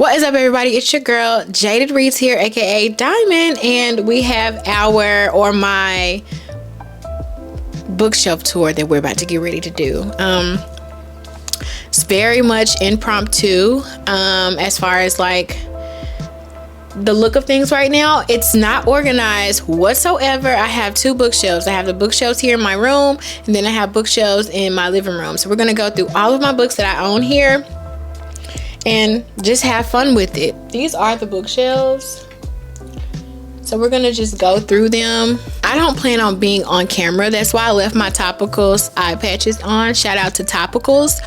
What is up, everybody? It's your girl Jaded Reads here, aka Diamond, and we have my bookshelf tour that we're about to get ready to do. It's very much impromptu as far as like the look of things right now. It's not organized whatsoever. I have two bookshelves. I have the bookshelves here in my room, and then I have bookshelves in my living room. So we're gonna go through all of my books that I own here and just have fun with it. These are the bookshelves, so we're gonna just go through them. I don't plan on being on camera. That's why I left my Topicals eye patches on. Shout out to Topicals.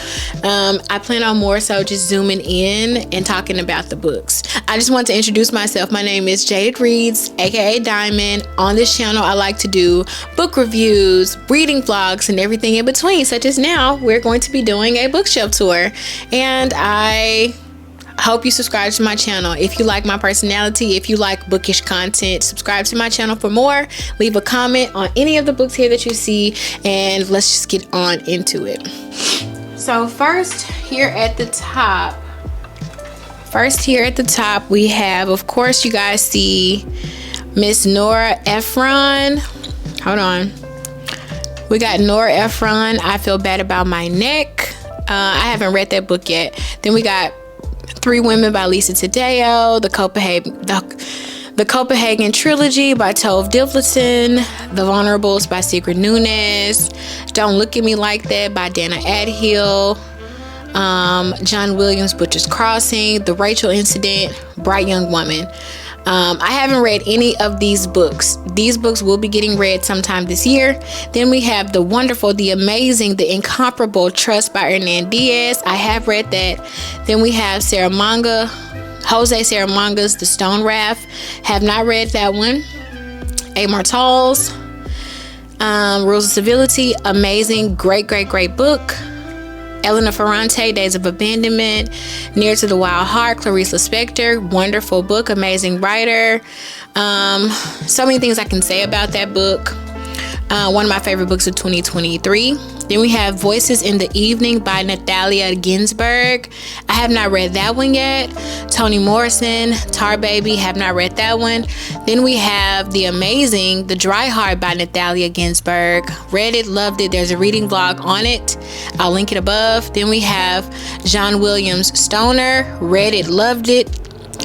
I plan on more so just zooming in and talking about the books. I just want to introduce myself. My name is Jaded Reads, aka Diamond. On this channel, I like to do book reviews, reading vlogs, and everything in between, such as now we're going to be doing a bookshelf tour. And I hope you subscribe to my channel. If you like my personality, if you like bookish content, subscribe to my channel for more. Leave a comment on any of the books here that you see, and let's just get on into it. So first here at the top, we have, of course, you guys see Miss Nora Ephron. Hold on. We got Nora Ephron, I Feel Bad About My Neck. I haven't read that book yet. Then we got Three Women by Lisa Taddeo, the Copenhagen Trilogy by Tove Ditlevsen, The Vulnerables by Sigrid Nunez, Don't Look at Me Like That by Dana Adhill, John Williams' Butcher's Crossing, The Rachel Incident, Bright Young Woman. I haven't read any of these books. These books will be getting read sometime this year. Then we have the wonderful, the amazing, the incomparable Trust by Hernan Diaz. I have read that. Then we have Jose Saramanga's The Stone Raft. Have not read that one. Amor Towles, Rules of Civility. Amazing, great book. Elena Ferrante, Days of Abandonment, Near to the Wild Heart, Clarice Lispector, wonderful book, amazing writer. So many things I can say about that book. One of my favorite books of 2023. Then we have Voices in the Evening by Natalia Ginsburg. I have not read that one yet. Toni Morrison, Tar Baby, have not read that one. Then we have the amazing The Dry Heart by Natalia Ginsburg. Read it, loved it. There's a reading vlog on it. I'll link it above. Then we have John Williams' Stoner. Read it, loved it.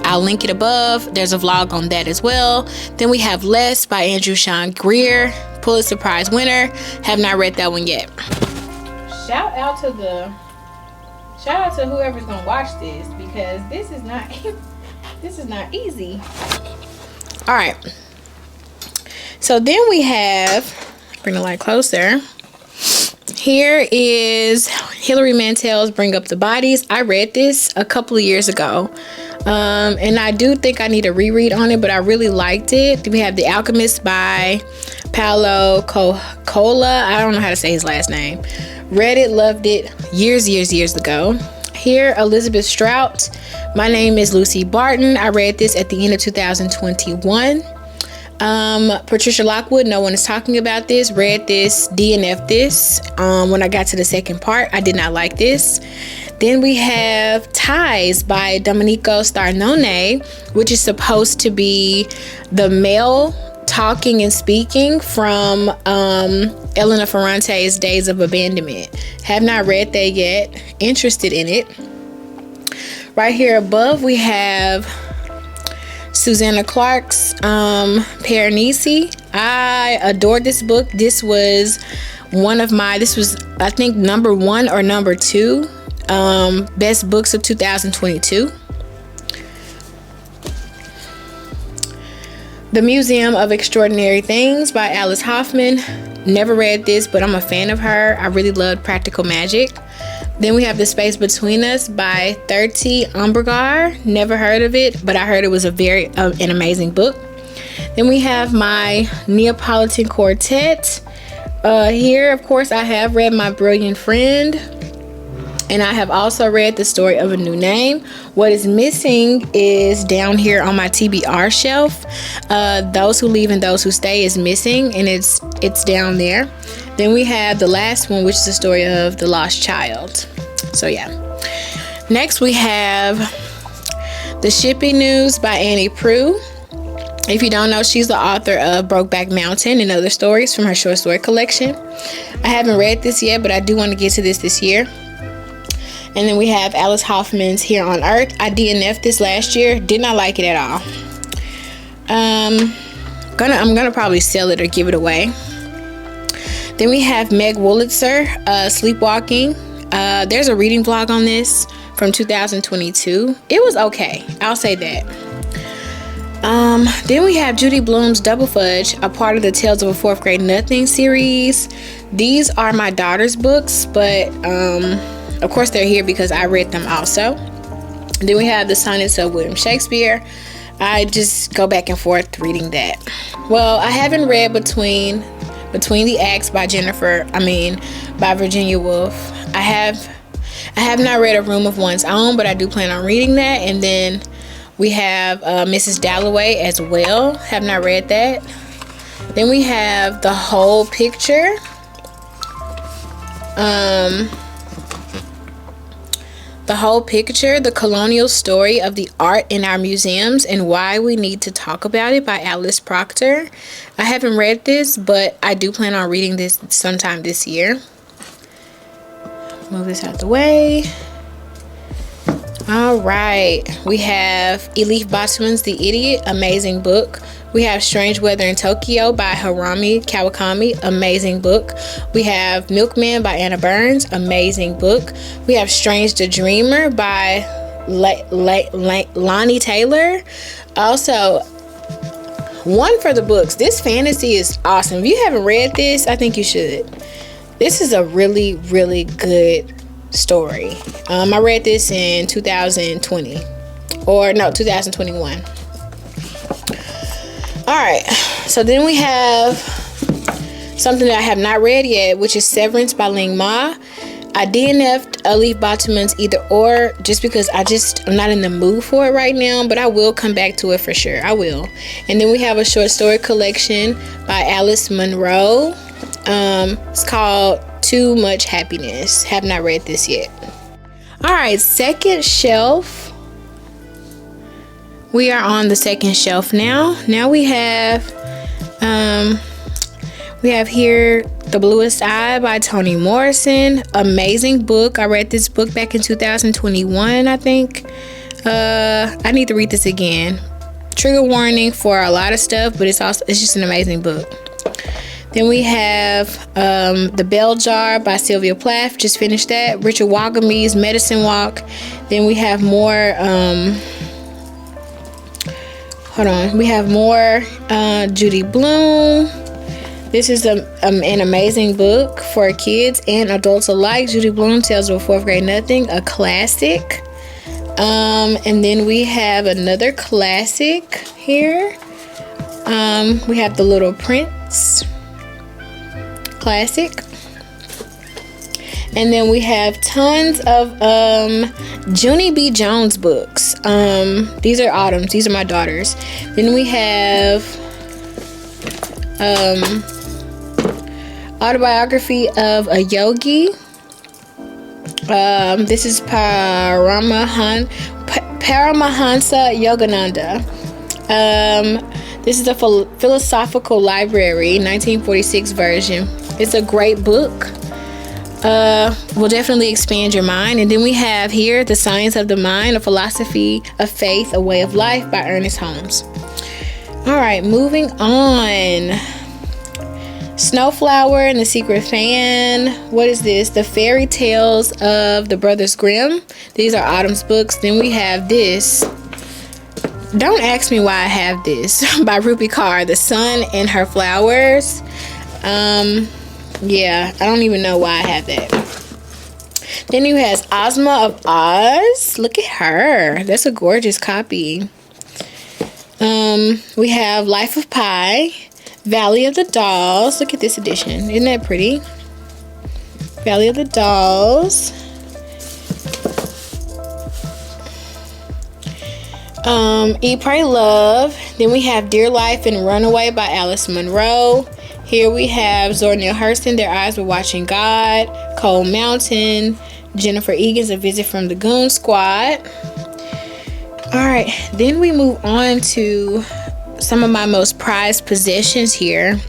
I'll link it above. There's a vlog on that as well. Then we have Less by Andrew Sean Greer, Pulitzer Prize winner. Have not read that one yet. Shout out to whoever's gonna watch this, because this is not easy. All right. So then we have, bring the light closer. Here is Hilary Mantel's Bring Up the Bodies. I read this a couple of years ago. And I do think I need a reread on it, but I really liked it. We have The Alchemist by Paulo Coelho. I don't know how to say his last name. Read it, loved it years ago. Here, Elizabeth Strout, My Name is Lucy Barton. I read this at the end of 2021. Patricia Lockwood, No One Is Talking About This. Read this, DNF this. When I got to the second part, I did not like this. Then we have Ties by Domenico Starnone, which is supposed to be the male talking and speaking from Elena Ferrante's Days of Abandonment. Have not read that yet. Interested in it. Right here above we have Susanna Clark's Piranesi. I adored this book. This was I think number 1 or number 2 best books of 2022. The Museum of Extraordinary Things by Alice Hoffman. Never read this, but I'm a fan of her. I really loved Practical Magic. Then we have The Space Between Us by Thirty Umbergar. Never heard of it, but I heard it was an amazing book. Then we have my Neapolitan Quartet. Here, of course, I have read My Brilliant Friend. And I have also read The Story of a New Name. What is missing is down here on my TBR shelf. Those Who Leave and Those Who Stay is missing, and it's down there. Then we have the last one, which is the story of the lost child. So yeah. Next we have The Shipping News by Annie Proulx. If you don't know, she's the author of Brokeback Mountain and other stories from her short story collection. I haven't read this yet, but I do want to get to this year. And then we have Alice Hoffman's Here on Earth. I DNF'd this last year. Did not like it at all. I'm gonna probably sell it or give it away. Then we have Meg Wolitzer, Sleepwalking. There's a reading vlog on this from 2022. It was okay. I'll say that. Then we have Judy Blume's Double Fudge, a part of the Tales of a Fourth Grade Nothing series. These are my daughter's books, but of course they're here because I read them also. Then we have the Sonnets of William Shakespeare. I just go back and forth reading that. Well, I haven't read Between the Acts by Virginia Woolf. I have not read A Room of One's Own, but I do plan on reading that. And then we have Mrs. Dalloway as well. Have not read that. Then we have The Whole Picture. The Whole Picture, The Colonial Story of the Art in Our Museums and Why We Need to Talk About It by Alice Proctor. I haven't read this, but I do plan on reading this sometime this year. Move this out the way. All right. We have Elif Batuman's The Idiot, amazing book. We have Strange Weather in Tokyo by Harumi Kawakami, amazing book. We have Milkman by Anna Burns, amazing book. We have Strange the Dreamer by Lonnie Taylor. Also, one for the books. This fantasy is awesome. If you haven't read this, I think you should. This is a really, really good story. I read this in 2021. Alright, so then we have something that I have not read yet, which is Severance by Ling Ma. I DNF'd Elif Batuman's Either Or just because I'm not in the mood for it right now, but I will come back to it for sure. I will. And then we have a short story collection by Alice Munro. It's called Too Much Happiness. Have not read this yet. Alright, second shelf. We are on the second shelf now. Now we have here The Bluest Eye by Toni Morrison. Amazing book. I read this book back in 2021, I think. I need to read this again. Trigger warning for a lot of stuff, but it's just an amazing book. Then we have The Bell Jar by Sylvia Plath. Just finished that. Richard Wagame's Medicine Walk. Then we have more we have more Judy Blume. This is an amazing book for kids and adults alike. Judy Blume, Tales of a Fourth Grade Nothing, a classic. And then we have another classic here. We have The Little Prince, classic. And then we have tons of Junie B. Jones books. These are Autumn's. These are my daughters. Then we have Autobiography of a Yogi. This is Paramahansa Yogananda. This is the Philosophical Library 1946 version. It's a great book. Will definitely expand your mind. And then we have here The Science of the Mind, A Philosophy of Faith, A Way of Life by Ernest Holmes. All right, moving on. Snowflower and the Secret Fan. What is this? The Fairy Tales of the Brothers Grimm. These are Autumn's books. Then we have this. Don't ask me why I have this by Rupi Kaur, The Sun and Her Flowers. Yeah, I don't even know why I have that. Then you has Ozma of Oz. Look at her. That's a gorgeous copy. We have Life of Pi, Valley of the Dolls. Look at this edition. Isn't that pretty? Valley of the Dolls. Eat, Pray, Love. Then we have Dear Life and Runaway by Alice Munro. Here we have Zora Neale Hurston, Their Eyes Were Watching God. Cold Mountain. Jennifer Egan's A Visit from the Goon Squad. All right, then we move on to some of my most prized possessions here.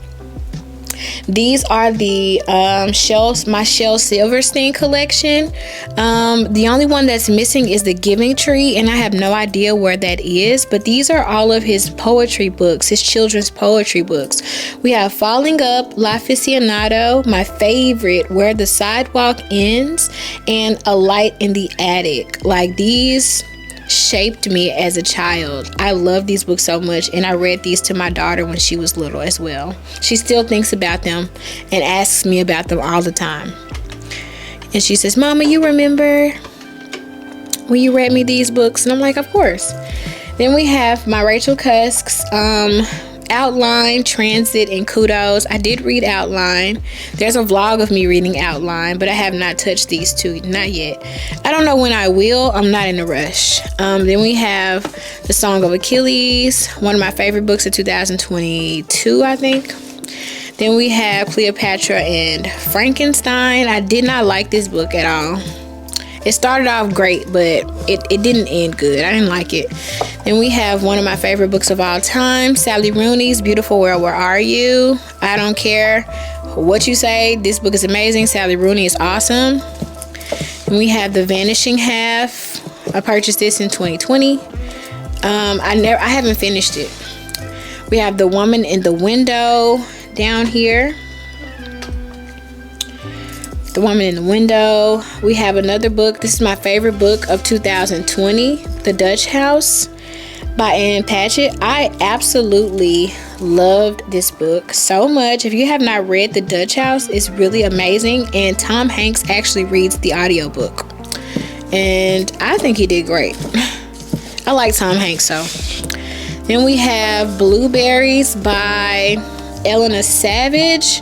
These are the my Shel Silverstein collection. The only one that's missing is the Giving Tree, and I have no idea where that is, but these are all of his poetry books, his children's poetry books. We have Falling Up, L'Aficionado, my favorite, Where the Sidewalk Ends, and A Light in the Attic. Like, these shaped me as a child. I love these books so much, and I read these to my daughter when she was little as well. She still thinks about them and asks me about them all the time. And she says, "Mama, you remember when you read me these books?" And I'm like, "Of course." Then we have my Rachel Cusk's Outline, Transit, and Kudos. I did read Outline. There's a vlog of me reading Outline, but I have not touched these two, not yet. I don't know when I will. I'm not in a rush. Then we have The Song of Achilles, one of my favorite books of 2022, I think. Then we have Cleopatra and Frankenstein. I did not like this book at all. It started off great, but it didn't end good. I didn't like it. Then we have one of my favorite books of all time, Sally Rooney's Beautiful World, Where Are You? I don't care what you say. This book is amazing. Sally Rooney is awesome. And we have The Vanishing Half. I purchased this in 2020. I haven't finished it. We have The Woman in the Window down here. The Woman in the Window. We have another book. This is my favorite book of 2020, The Dutch House by Ann Patchett. I absolutely loved this book so much. If you have not read The Dutch House, it's really amazing, and Tom Hanks actually reads the audiobook, and I think he did great. I like Tom Hanks. So then we have Blueberries by Eleanor Savage.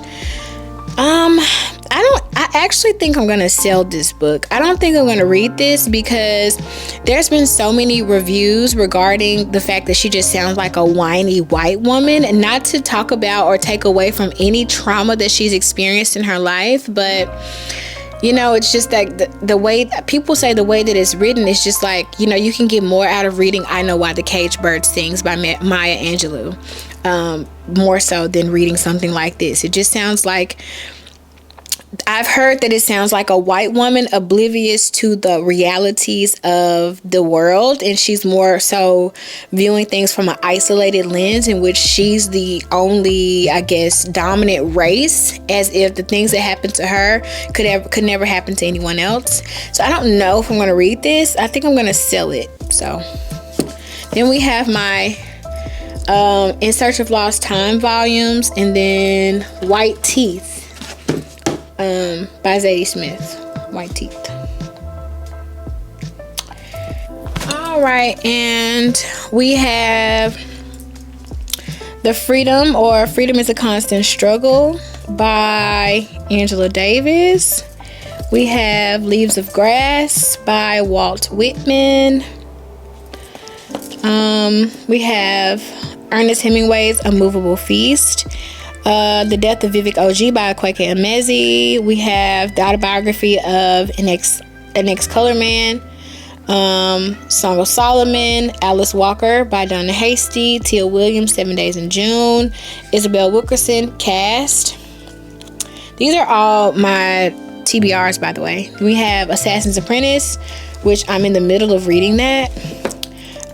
I actually think I'm gonna sell this book. I don't think I'm gonna read this because there's been so many reviews regarding the fact that she just sounds like a whiny white woman. And not to talk about or take away from any trauma that she's experienced in her life, but you know, it's just like the way people say the way that it's written is just like, you know, you can get more out of reading I Know Why the Caged Bird Sings by Maya Angelou, more so than reading something like this. It just sounds like, I've heard that it sounds like a white woman oblivious to the realities of the world, and she's more so viewing things from an isolated lens in which she's the only, I guess, dominant race, as if the things that happen to her could never happen to anyone else. So I don't know if I'm going to read this. I think I'm going to sell it. So then we have my In Search of Lost Time volumes, and then White Teeth by Zadie Smith. White Teeth. All right, and we have The Freedom, or Freedom is a Constant Struggle by Angela Davis. We have Leaves of Grass by Walt Whitman. We have Ernest Hemingway's A Movable Feast. The Death of Vivek O.G. by Kweke Emezi. We have the autobiography of an ex-color man. Song of Solomon, Alice Walker by Donna Hasty. Tia Williams, 7 Days in June. Isabel Wilkerson, Cast. These are all my TBRs, by the way. We have Assassin's Apprentice, which I'm in the middle of reading that.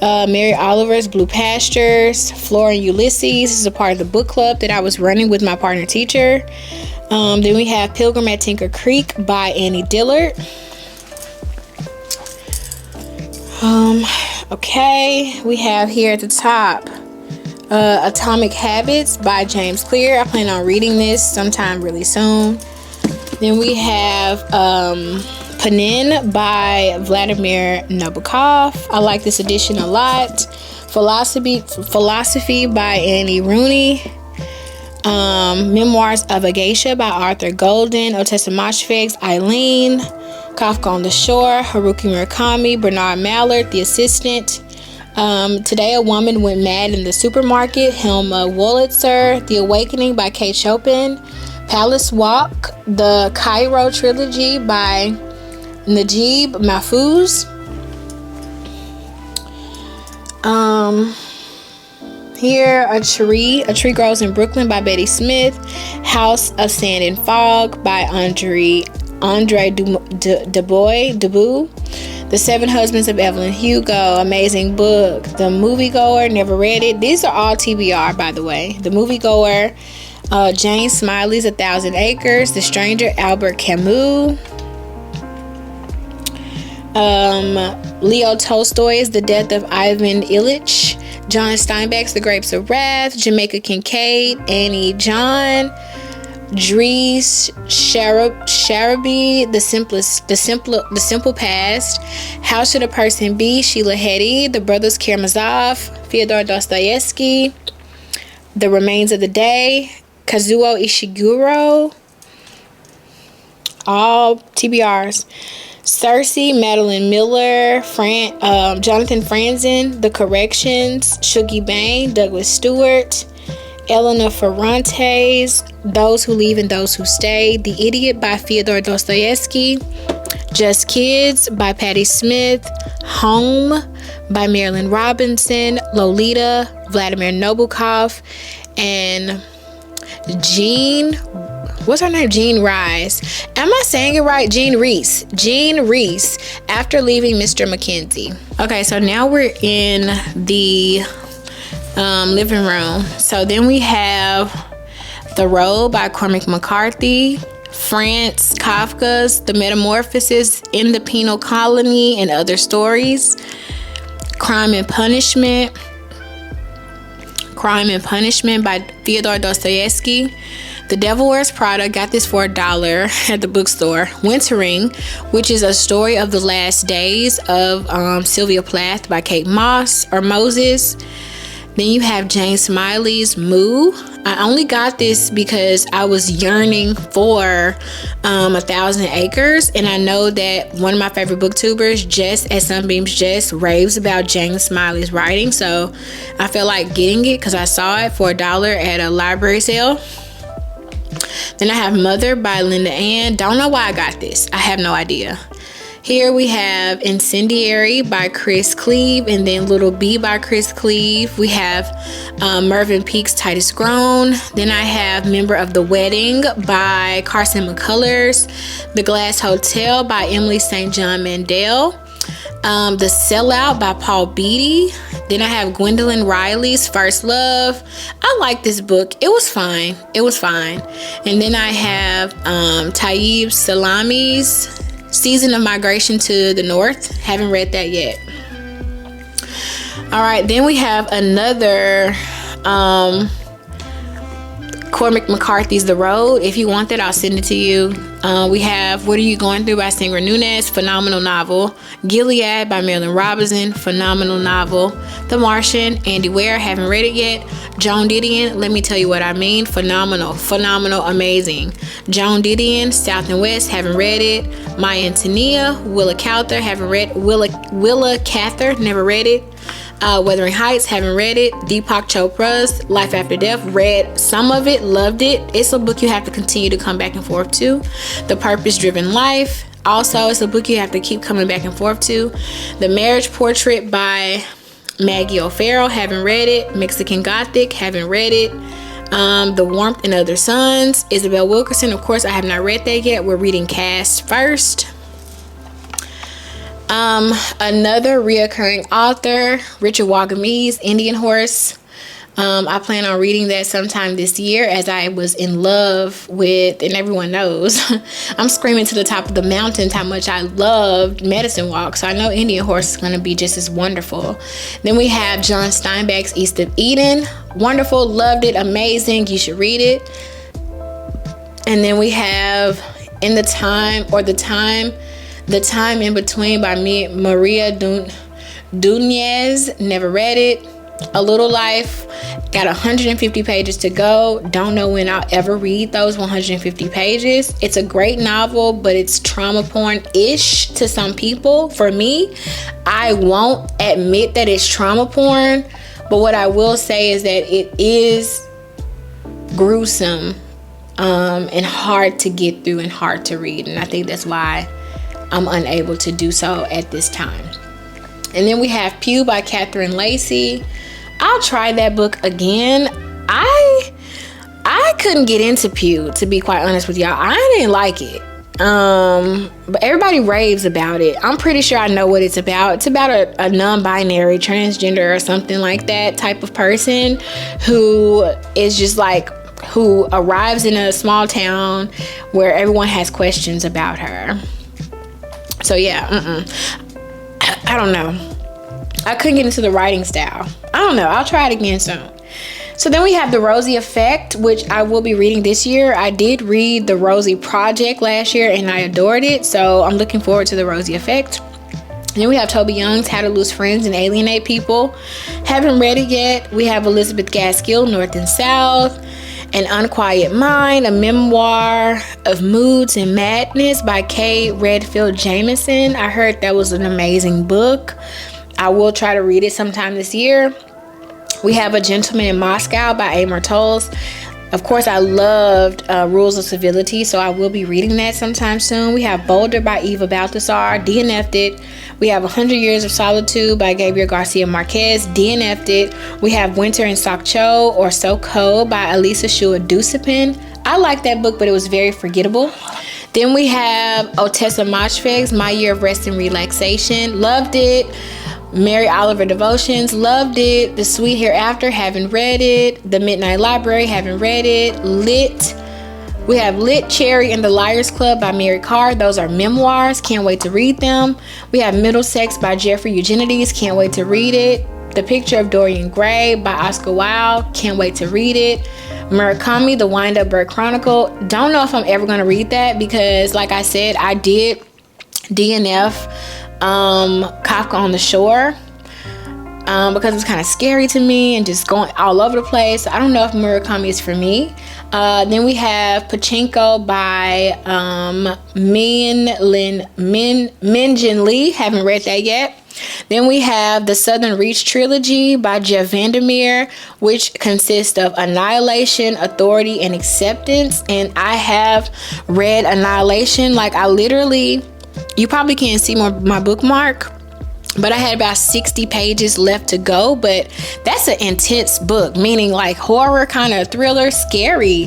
Mary Oliver's Blue Pastures, Flora and Ulysses. This is a part of the book club that I was running with my partner teacher. Then we have Pilgrim at Tinker Creek by Annie Dillard. Okay, we have here at the top Atomic Habits by James Clear. I plan on reading this sometime really soon. Then we have Panin by Vladimir Nabokov. I like this edition a lot. Philosophy by Annie Rooney. Memoirs of a Geisha by Arthur Golden. Otessa Moshfegh's Eileen. Kafka on the Shore, Haruki Murakami. Bernard Mallard, The Assistant. Today a Woman Went Mad in the Supermarket, Helma Wolitzer. The Awakening by Kate Chopin. Palace Walk, the Cairo Trilogy by Najib Mahfouz. Here, A Tree Grows in Brooklyn by Betty Smith. House of Sand and Fog by Andre Dubois. The Seven Husbands of Evelyn Hugo, amazing book. The Moviegoer, never read it. These are all TBR, by the way. The Moviegoer, Jane Smiley's A Thousand Acres. The Stranger, Albert Camus. Leo Tolstoy's The Death of Ivan Ilyich. John Steinbeck's The Grapes of Wrath. Jamaica Kincaid, Annie John. Dries Sharabi, The Simple Past. How Should a Person Be? Sheila Heti. The Brothers Karamazov, Fyodor Dostoevsky. The Remains of the Day, Kazuo Ishiguro. All TBRs. Cersei, Madeline Miller. Jonathan Franzen, The Corrections. Shuggie Bain, Douglas Stewart. Elena Ferrante's Those Who Leave and Those Who Stay. The Idiot by Fyodor Dostoevsky. Just Kids by Patti Smith. Home by Marilyn Robinson. Lolita, Vladimir Nabokov. And Jean, what's her name? Jean Rice. Am I saying it right? Jean Reese. After Leaving Mr. Mackenzie. Okay, so now we're in the living room. So then we have The Road by Cormac McCarthy. France, Kafka's The Metamorphosis in the Penal Colony and Other Stories. Crime and Punishment by Fyodor Dostoevsky. The Devil Wears Prada, got this for $1 at the bookstore. Wintering, which is a story of the last days of Sylvia Plath by Kate Moss or Moses. Then you have Jane Smiley's Moo. I only got this because I was yearning for 1,000 Acres, and I know that one of my favorite booktubers, Jess at Sunbeams Jess, raves about Jane Smiley's writing, so I felt like getting it because I saw it for $1 at a library sale. Then I have Mother by Linda Ann. Don't know why I got this. I have no idea. Here we have Incendiary by Chris Cleave, and then Little B by Chris Cleave. We have Mervyn Peake's Titus Grown. Then I have Member of the Wedding by Carson McCullers. The Glass Hotel by Emily St. John Mandel. The Sellout by Paul Beatty. Then I have Gwendolyn Riley's First Love. I like this book. It was fine. And then I have Taib Salami's Season of Migration to the North. Haven't read that yet. All right, then we have another Cormac McCarthy's The Road. If you want that, I'll send it to you. We have What Are You Going Through by Singer Nunes, phenomenal novel. Gilead by Marilyn Robinson, phenomenal novel. The Martian, Andy Ware, haven't read it yet. Joan Didion, Let Me Tell You What I Mean, phenomenal, amazing. Joan Didion, South and West, haven't read it. Maya Antonia, Willa Cather, haven't read. Willa Cather, never read it. Wuthering Heights, haven't read it. Deepak Chopra's Life After Death, read some of it, loved it. It's a book you have to continue to come back and forth to. The Purpose Driven Life, also it's a book you have to keep coming back and forth to. The Marriage Portrait by Maggie O'Farrell, haven't read it. Mexican Gothic, haven't read it. The Warmth and Other Suns, Isabel Wilkerson, of course I have not read that yet. We're reading Cast first. Another reoccurring author, Richard Wagamese, Indian Horse. I plan on reading that sometime this year, as I was in love with, and everyone knows, I'm screaming to the top of the mountains how much I loved Medicine Walk, so I know Indian Horse is going to be just as wonderful. Then we have John Steinbeck's East of Eden. Wonderful, loved it, amazing, you should read it. And then we have The Time in Between by Maria Dunez, never read it. A Little Life, got 150 pages to go. Don't know when I'll ever read those 150 pages. It's a great novel, but it's trauma porn-ish to some people. For me, I won't admit that it's trauma porn, but what I will say is that it is gruesome and hard to get through and hard to read, and I think that's why I'm unable to do so at this time. And then we have Pew by Catherine Lacey. I'll try that book again. I couldn't get into Pew, to be quite honest with y'all. I didn't like it. But everybody raves about it. I'm pretty sure I know what it's about. It's about a non-binary, transgender or something like that type of person who is just like, who arrives in a small town where everyone has questions about her. So yeah, I don't know. I couldn't get into the writing style. I don't know. I'll try it again soon. So then we have The Rosie Effect, which I will be reading this year. I did read The Rosie Project last year and I adored it. So I'm looking forward to The Rosie Effect. And then we have Toby Young's How to Lose Friends and Alienate People. Haven't read it yet. We have Elizabeth Gaskell, North and South. An Unquiet Mind, a memoir of moods and madness by Kay Redfield Jamison. I heard that was an amazing book. I will try to read it sometime this year. We have A Gentleman in Moscow by Amor Towles. Of course, I loved Rules of Civility, so I will be reading that sometime soon. We have Boulder by Eva Balthazar, DNF'd it. We have 100 Years of Solitude by Gabriel Garcia Marquez, DNF'd it. We have Winter in Sokcho or Soko by Elisa Shua Dusipin. I like that book, but it was very forgettable. Then we have Otessa Moshfeg's My Year of Rest and Relaxation. Loved it. Mary Oliver Devotions, loved it. The Sweet Hereafter, haven't read it. The Midnight Library, haven't read it. Lit. We have Lit, Cherry, and the Liars Club by Mary Carr. Those are memoirs. Can't wait to read them. We have Middlesex by Jeffrey Eugenides. Can't wait to read it. The Picture of Dorian Gray by Oscar Wilde. Can't wait to read it. Murakami, The Wind-Up Bird Chronicle. Don't know if I'm ever going to read that because, like I said, I did DNF Kafka on the Shore because it's kind of scary to me and just going all over the place. I don't know if Murakami is for me. Then we have Pachinko by Min Jin Lee. Haven't read that yet. Then we have the Southern Reach trilogy by Jeff Vandermeer, which consists of Annihilation, Authority, and Acceptance. And I have read Annihilation. Like, I literally, you probably can't see my bookmark, but I had about 60 pages left to go. But that's an intense book, meaning like horror, kind of thriller, scary.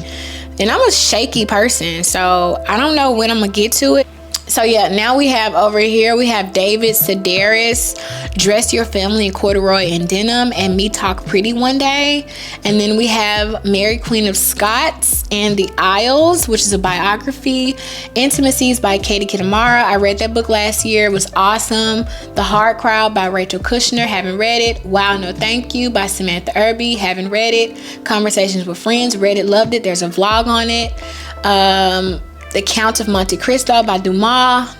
And I'm a shaky person, so I don't know when I'm gonna get to it. So yeah, now we have over here, we have David Sedaris, Dress Your Family in Corduroy and Denim, and Me Talk Pretty One Day. And then we have Mary Queen of Scots and the Isles, which is a biography. Intimacies by Katie Kitamara. I read that book last year. It was awesome. The Hard Crowd by Rachel Kushner. Haven't read it. Wow, No Thank You by Samantha Irby. Haven't read it. Conversations with Friends. Read it, loved it. There's a vlog on it. The Count of Monte Cristo by Dumas.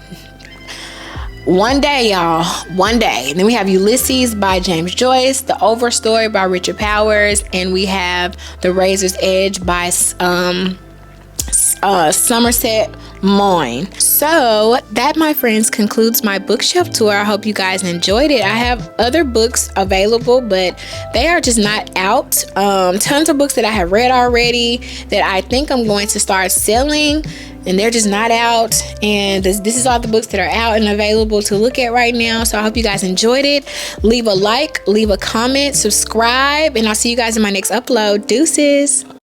One day, y'all. One day. And then we have Ulysses by James Joyce. The Overstory by Richard Powers. And we have The Razor's Edge by Somerset Maugham. So that, my friends, concludes my bookshelf tour. I hope you guys enjoyed it. I have other books available, but they are just not out. Tons of books that I have read already that I think I'm going to start selling, and they're just not out. And this is all the books that are out and available to look at right now. So I hope you guys enjoyed it. Leave a like, leave a comment, subscribe, and I'll see you guys in my next upload. Deuces.